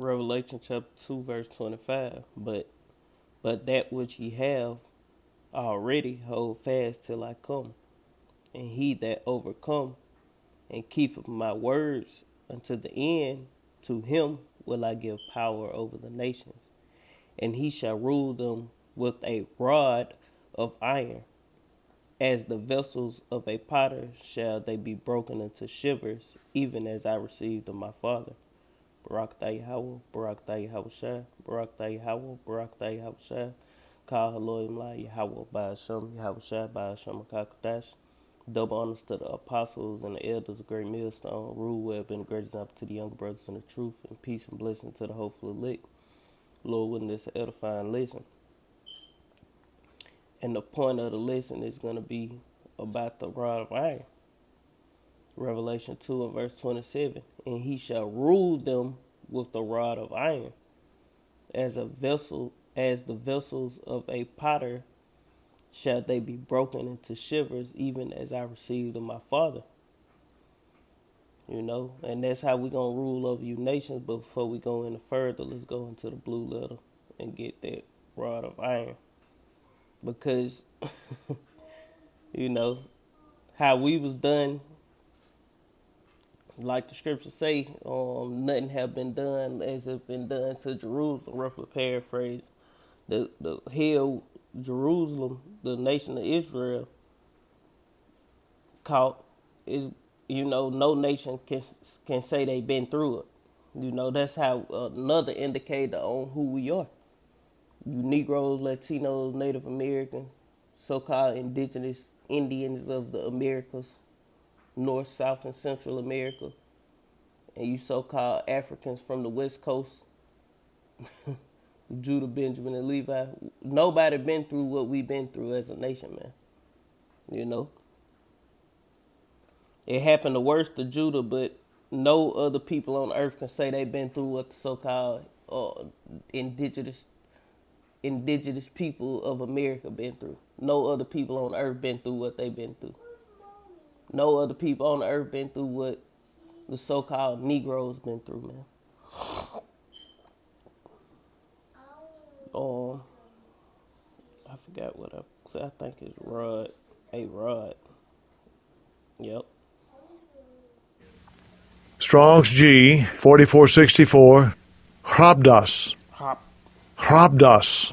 Revelation chapter 2, verse 25. But that which ye have already hold fast till I come. And he that overcome and keepeth my words unto the end, to him will I give power over the nations. And he shall rule them with a rod of iron. As the vessels of a potter shall they be broken into shivers, even as I received of my Father. Barak Thai Yahweh, Barak Thai Yahweh Barak Thai Yahweh, Barak Thai Yahweh Kal Haloim La Yahweh Ba'ashem, Yahweh Shai Ba'ashem Kakadash. Double honors to the apostles and the elders of Great Millstone. Rule well, been a great example to the younger brothers in the truth, and peace and blessing to the hopeful elect. Lord, wouldn't this edifying lesson? And the point of the lesson is going to be about the rod of iron. Revelation 2 and verse 27. And he shall rule them with the rod of iron, as the vessels of a potter shall they be broken into shivers, even as I received of my Father. And that's how we going to rule over you nations. But before we go any further, let's go into the blue letter and get that rod of iron. Because, how we was done, like the scriptures say, nothing have been done as it been done to Jerusalem, roughly paraphrase. The hell Jerusalem, the nation of Israel, caught is, no nation can say they been through it. That's how another indicator on who we are. You Negroes, Latinos, Native Americans, so-called indigenous Indians of the Americas, North, South, and Central America, and you so-called Africans from the West Coast, Judah, Benjamin, and Levi. Nobody been through what we've been through as a nation, man. It happened the worst to Judah, but no other people on earth can say they've been through what the so-called indigenous people of America been through. No other people on earth been through what they've been through. No other people on earth been through what the so-called Negroes been through, man. I forgot what I think it's rod. A rod. Yep. Strong's G 4464. Hrabdas. Hrabdas.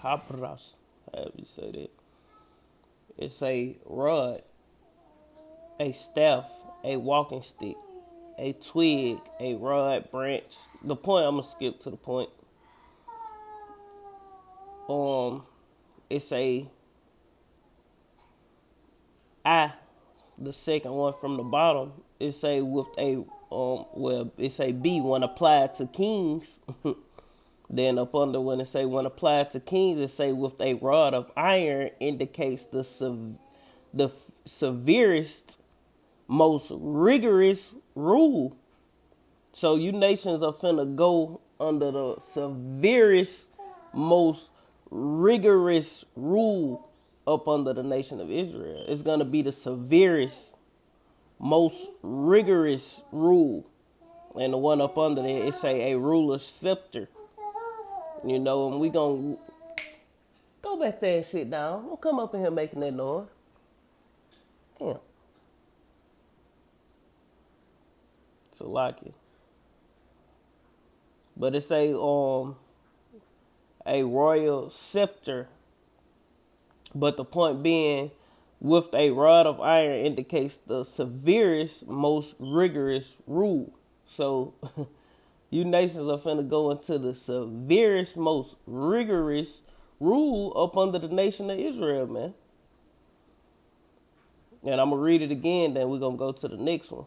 Habras. However you say that. It's a rod, a staff, a walking stick, a twig, a rod, branch. The point, I'm gonna skip to the point. It's the second one from the bottom. It's a with a it's a B when applied to kings. Then up under when it say when applied to kings, it say with a rod of iron indicates the severest, most rigorous rule. So you nations are finna go under the severest, most rigorous rule up under the nation of Israel. It's gonna be the severest, most rigorous rule. And the one up under there, it say a ruler's scepter. And we gonna go back there and sit down. Don't come up in here making that noise. Damn. So like it. But it's a royal scepter. But the point being, with a rod of iron indicates the severest, most rigorous rule. So you nations are finna go into the severest, most rigorous rule up under the nation of Israel, man. And I'm going to read it again, then we're going to go to the next one.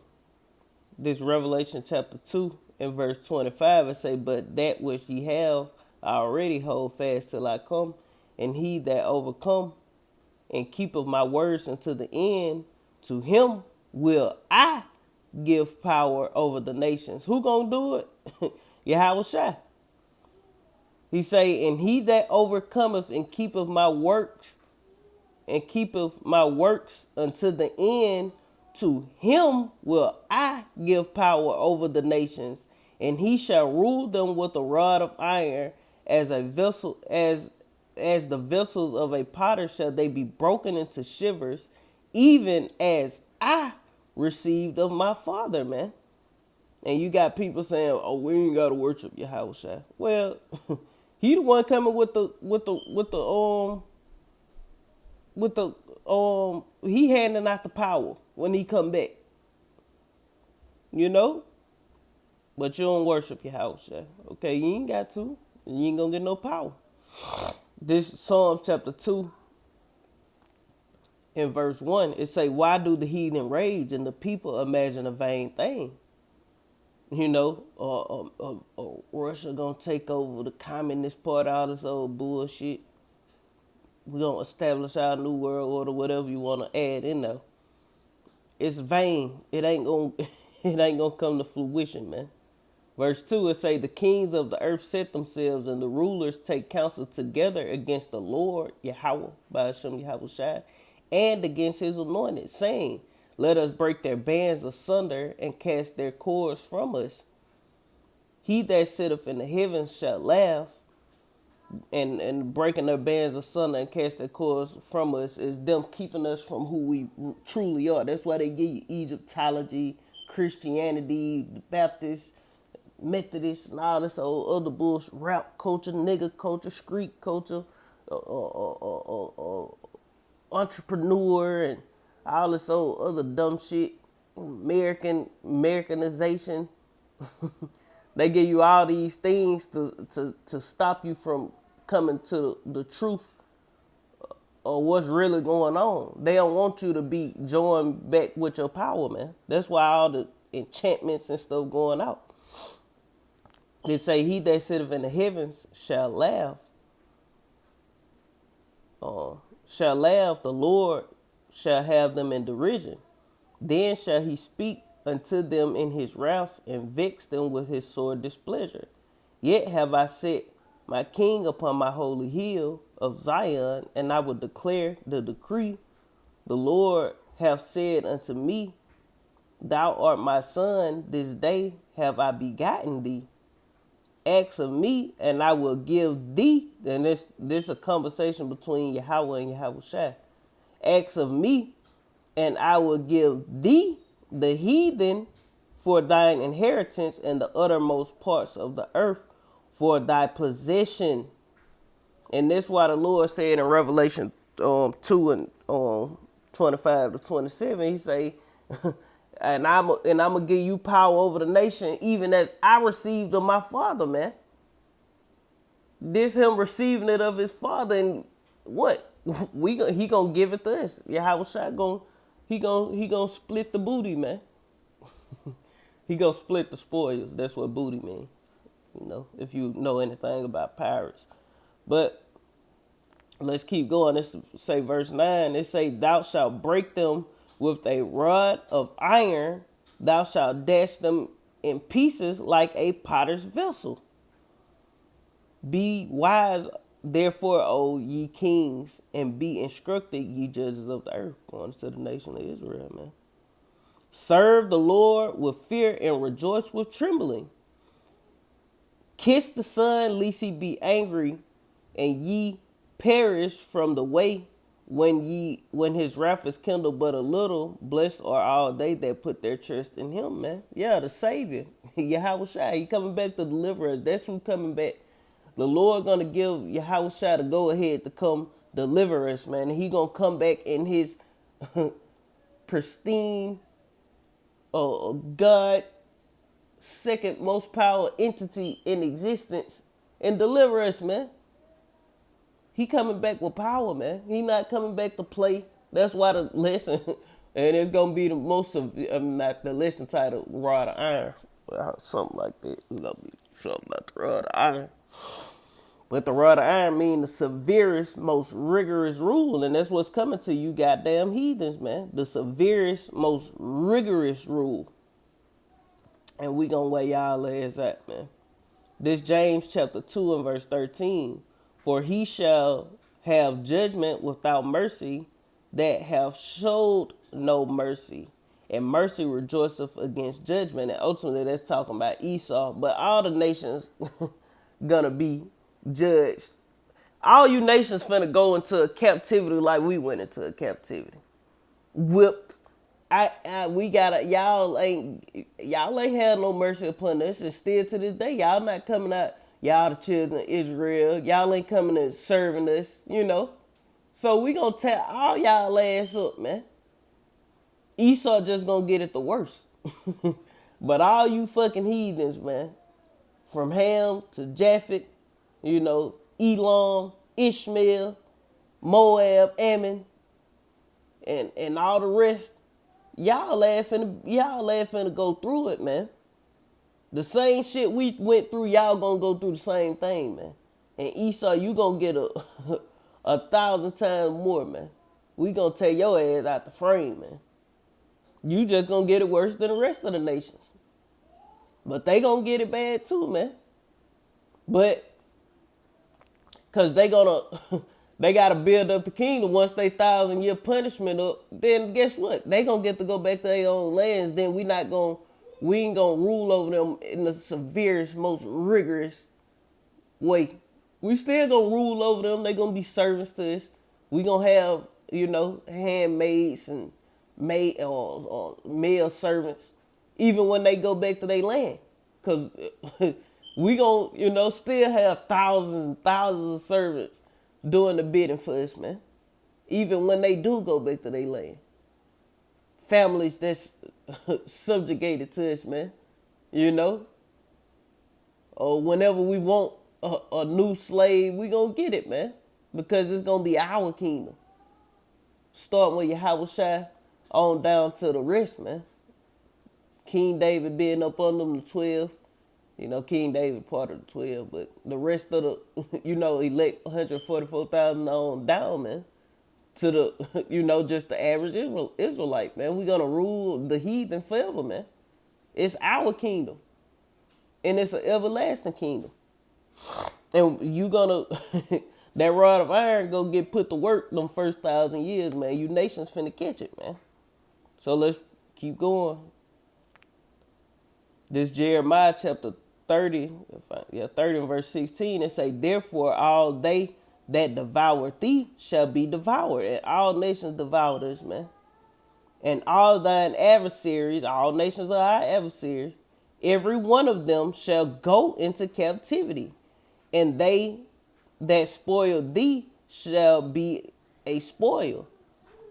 This Revelation chapter 2 and verse 25, it say, but that which ye have I already hold fast till I come, and he that overcome and keepeth my words unto the end, to him will I give power over the nations. Who gonna do it? Yahweh Shai. He say, and he that overcometh and keepeth my works unto the end, to him will I give power over the nations, And he shall rule them with a rod of iron, as a vessel as the vessels of a potter shall they be broken into shivers, even as I received of my father, man. And you got people saying, "Oh, we ain't gotta worship Yahweh." Well, he the one coming with the he handing out the power when he come back. You know? But you don't worship Yahweh. Okay, you ain't got to. You ain't gonna get no power. This Psalms chapter 2 in verse 1, it say, "Why do the heathen rage and the people imagine a vain thing?" You know, Russia gonna take over the communist party, all this old bullshit. We gonna establish our new world order, whatever you wanna add in there. It's vain. It ain't gonna it ain't gonna come to fruition, man. Verse 2, it say, "The kings of the earth set themselves, and the rulers take counsel together against the Lord, Yahweh, by Hashem Yahweh Shai, and against his anointed, saying, Let us break their bands asunder and cast their cords from us. He that sitteth in the heavens shall laugh," and breaking their bands asunder and cast their cords from us is them keeping us from who we truly are. That's why they give you Egyptology, Christianity, Baptist, Methodist, and all this old other bullshit, rap culture, nigga culture, street culture, entrepreneur, and all this old other dumb shit, Americanization. They give you all these things to stop you from coming to the truth or what's really going on. They don't want you to be joined back with your power, man. That's why all the enchantments and stuff going out. They say, "He that sitteth in the heavens shall laugh. Shall laugh, the Lord shall have them in derision. Then shall he speak unto them in his wrath, and vex them with his sore displeasure. Yet have I set my king upon my holy hill of Zion, and I will declare the decree. The Lord hath said unto me, Thou art my son, this day have I begotten thee. Ask of me, and I will give thee." And this a conversation between Yahweh and Yahweh Shai. "Ask of me, and I will give thee the heathen for thine inheritance, and the uttermost parts of the earth for thy possession." And that's why the Lord said in Revelation 2 and 25 to 27, he say, and I'm gonna give you power over the nation, even as I received of my father, man. This him receiving it of his father, and what he gonna give it to us. Yahweh Shai he gonna split the booty, man. He gonna split the spoils. That's what booty mean. You know, if you know anything about pirates. But let's keep going. Let's say verse 9. It say, "Thou shalt break them with a rod of iron. Thou shalt dash them in pieces like a potter's vessel. Be wise, therefore, O ye kings, and be instructed, ye judges of the earth." Going to the nation of Israel, man. "Serve the Lord with fear and rejoice with trembling. Kiss the Son, lest he be angry, and ye perish from the way when his wrath is kindled but a little. Blessed are all they that put their trust in him," man. Yeah, the Savior. Yahweh Shai. He coming back to deliver us. That's who coming back. The Lord gonna give Yahweh Shai to go ahead to come deliver us, man. And he gonna come back in his pristine God, second most power entity in existence, and deliver us, man. He coming back with power, man. He not coming back to play. That's why the lesson, and it's gonna be the most of, not the lesson titled "Rod of Iron," something like that. It's gonna be something about the rod of iron. But the rod of iron mean the severest, most rigorous rule, and that's what's coming to you, goddamn heathens, man. The severest, most rigorous rule, and we gonna weigh y'all ass out, man. This James chapter 2 and verse 13. "For he shall have judgment without mercy that have showed no mercy, and mercy rejoiceth against judgment. And ultimately, that's talking about Esau. But all the nations gonna be judged. All you nations finna go into a captivity like we went into a captivity. Whipped. We gotta y'all ain't had no mercy upon us, and still to this day y'all not coming out. Y'all the children of Israel. Y'all ain't coming and serving us, you know. So we gonna tear all y'all ass up, man. Esau just gonna get it the worst. But all you fucking heathens, man, from Ham to Japheth, you know, Elam, Ishmael, Moab, Ammon, and all the rest, y'all laughing to go through it, man. The same shit we went through, y'all gonna go through the same thing, man. And Esau, you gonna get a 1,000 times more, man. We gonna take your ass out the frame, man. You just gonna get it worse than the rest of the nations. But they gonna get it bad too, man. But cause they gonna they gotta build up the kingdom. Once they 1,000-year punishment up, then guess what? They gonna get to go back to their own lands. Then we ain't gonna rule over them in the severest, most rigorous way. We still gonna rule over them. They gonna be servants to us. We gonna have, you know, handmaids and maid or male servants, even when they go back to their land. Cause we gonna, you know, still have thousands of servants doing the bidding for us, man. Even when they do go back to their land. Families that's subjugated to us, man. You know? Or whenever we want a new slave, we gonna get it, man. Because it's gonna be our kingdom. Starting with Yahushua on down to the rest, man. King David being up under them, the 12. You know, King David part of the 12, but the rest of the, you know, elect 144,000 on down, man. To the, you know, just the average Israelite, man. We're going to rule the heathen forever, man. It's our kingdom. And it's an everlasting kingdom. And you going to, that rod of iron going to get put to work them first 1,000 years, man. You nations finna catch it, man. So let's keep going. This Jeremiah chapter 30, 30 and verse 16, it say, therefore all they that devour thee shall be devoured, and all nations devour us, man. And all thine adversaries, all nations are our adversaries, every one of them shall go into captivity, and they that spoil thee shall be a spoil,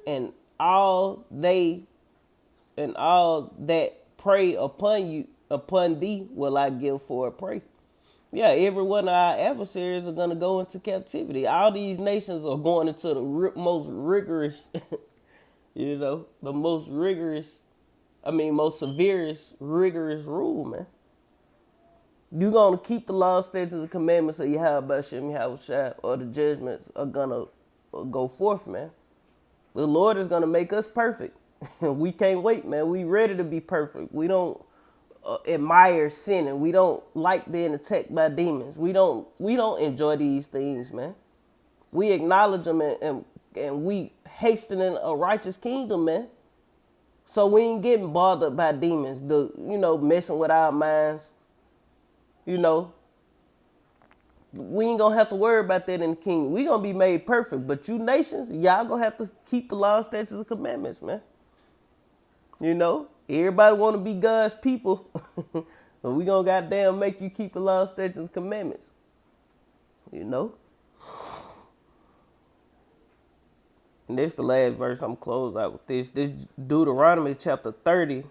and all that prey upon thee will I give for a prey. Yeah, every one of our adversaries are going to go into captivity. All these nations are going into the most rigorous, you know, most severest, rigorous rule, man. You're going to keep the law, statutes, and commandments of Yahweh Shem Yahushua, or the judgments are going to go forth, man. The Lord is going to make us perfect. We can't wait, man. We ready to be perfect. We don't admire sinning. We don't like being attacked by demons. We don't enjoy these things, man. We acknowledge them and we hastening a righteous kingdom, man. So we ain't getting bothered by demons, messing with our minds. You know, we ain't gonna have to worry about that in the kingdom. We gonna be made perfect. But you nations, y'all gonna have to keep the law, statutes, and commandments, man. You know, everybody want to be God's people. But we gonna goddamn make you keep the law, statutes, and commandments. You know? And this is the last verse. I'm close out with this. This Deuteronomy chapter 30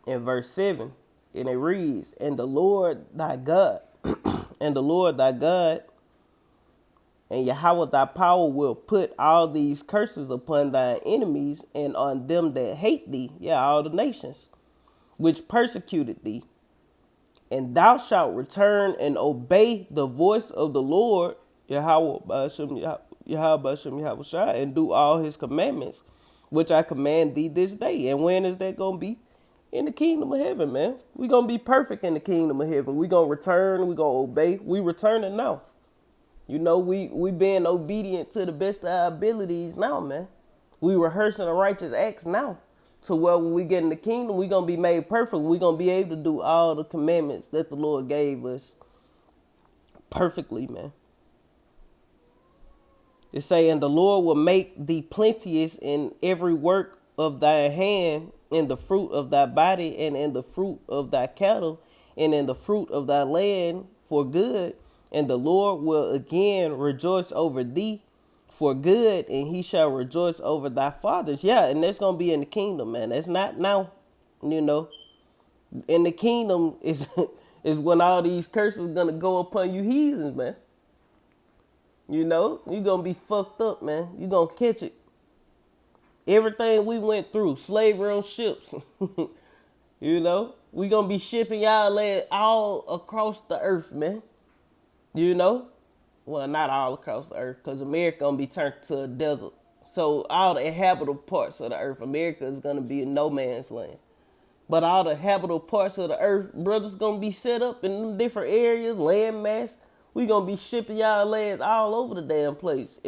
and verse 7. And it reads, and the Lord thy God, and the Lord thy God, and Yahweh thy power will put all these curses upon thine enemies and on them that hate thee, all the nations, which persecuted thee. And thou shalt return and obey the voice of the Lord, Yahweh Ba'ashem Yahushua, and do all his commandments, which I command thee this day. And when is that going to be? In the kingdom of heaven, man. We going to be perfect in the kingdom of heaven. We going to return. We going to obey. We returning now. You know, we being obedient to the best of our abilities now, man. We rehearsing the righteous acts now. to where when we get in the kingdom, we're going to be made perfect. We're going to be able to do all the commandments that the Lord gave us perfectly, man. It's saying the Lord will make thee plenteous in every work of thy hand, in the fruit of thy body, and in the fruit of thy cattle, and in the fruit of thy land for good. And the Lord will again rejoice over thee for good, and he shall rejoice over thy fathers. Yeah, and that's gonna be in the kingdom, man. That's not now, you know. In the kingdom is is when all these curses gonna go upon you heathens, man. You know, you gonna be fucked up, man. You gonna catch it. Everything we went through, slavery on ships, you know, we gonna be shipping y'all all across the earth, man. You know, well, not all across the earth, cause America gonna be turned to a desert. So all the inhabitable parts of the earth, America is gonna be a no man's land. But all the habitable parts of the earth, brothers, gonna be set up in them different areas, land mass. We gonna be shipping y'all lands all over the damn place.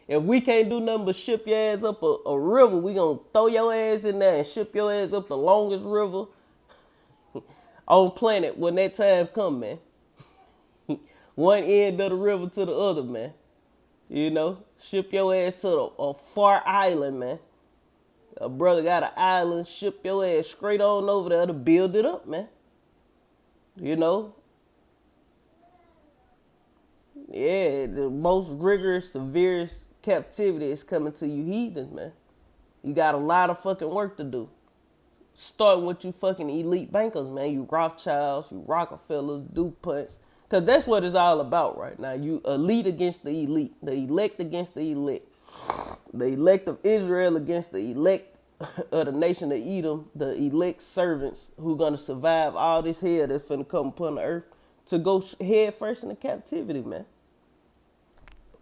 If we can't do nothing but ship your ass up a river, we gonna throw your ass in there and ship your ass up the longest river on planet when that time come, man. One end of the river to the other, man. You know, ship your ass to a far island, man. A brother got an island, ship your ass straight on over there to build it up, man. You know? Yeah, the most rigorous, severest captivity is coming to you heathens, man. You got a lot of fucking work to do. Starting with you fucking elite bankers, man. You Rothschilds, you Rockefellers, DuPonts. Because that's what it's all about right now. You elite against the elite. The elect against the elect. The elect of Israel against the elect of the nation of Edom. The elect servants who gonna survive all this hell that's finna come upon the earth to go head first into captivity, man.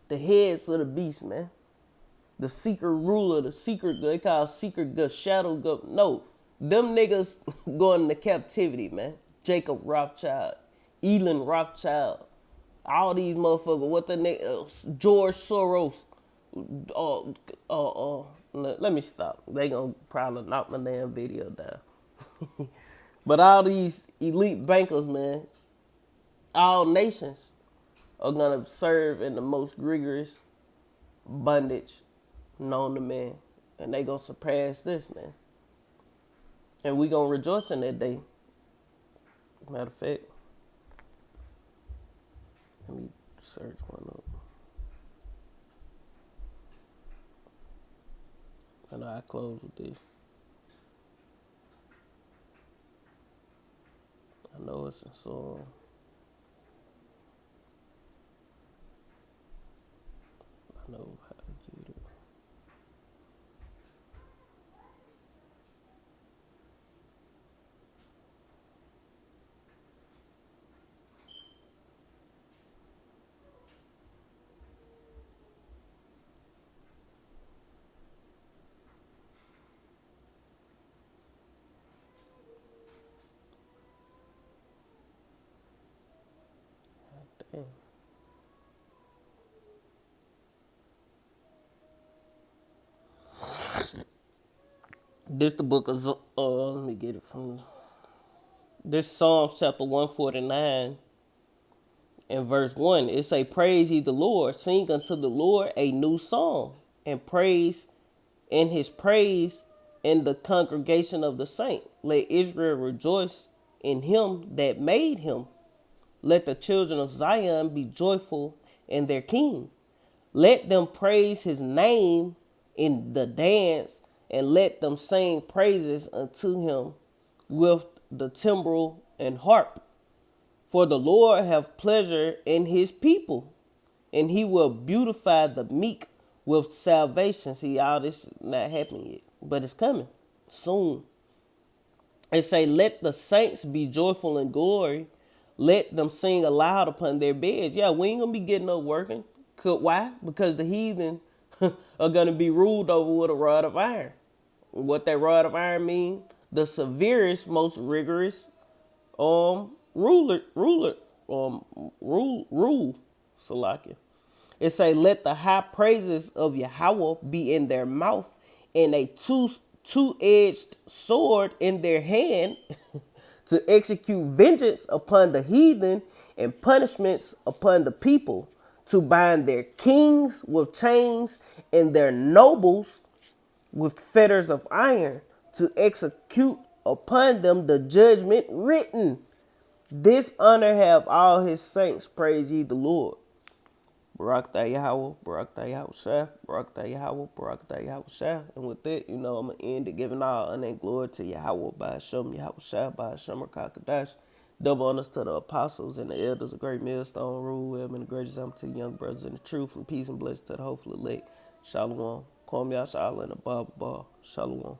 The heads of the beast, man. The secret ruler, the secret, they call secret God, shadow God. No, them niggas going into captivity, man. Jacob Rothschild, Elon Rothschild, all these motherfuckers. What the nigga, George Soros. Let me stop. They gonna probably knock my damn video down. But all these elite bankers, man, all nations are gonna serve in the most rigorous bondage known to man. And they gonna surpass this, man. And we gonna rejoice in that day. Matter of fact, let me search one up. I know I close with this. I know it's in Psalm. I know how to get it. Damn. This the book of let me get it from this Psalms chapter 149 and verse 1. It say, praise ye the Lord, sing unto the Lord a new song, and praise in his praise in the congregation of the saint. Let Israel rejoice in him that made him. Let the children of Zion be joyful in their king. Let them praise his name in the dance, and let them sing praises unto him with the timbrel and harp. For the Lord have pleasure in his people, and he will beautify the meek with salvation. See, all this not happening yet, but it's coming soon. It say, let the saints be joyful in glory. Let them sing aloud upon their beds. Yeah, we ain't gonna be getting up working. Why? Because the heathen are gonna be ruled over with a rod of iron. What that rod of iron mean? The severest, most rigorous rule Salakia. It say, let the high praises of Yahweh be in their mouth, and a two-edged sword in their hand to execute vengeance upon the heathen and punishments upon the people, to bind their kings with chains and their nobles with fetters of iron, to execute upon them the judgment written. This honor have all his saints. Praise ye the Lord. Barak tha Yahweh, Barak tha Yahweh Shah, Barak tha Yahweh, Barak tha Yahweh Shah. And with that, I'm going to end it giving all honor and glory to Yahweh by Hashem, Yahweh Shah, by Hashem, Rakakadash. Double honors to the apostles and the elders of Great Millstone Rule. We have been a great example to the young brothers in the truth, and peace and blessings to the hopeful elect. Shalom. Kwam Yashala in the Bible. Shalom.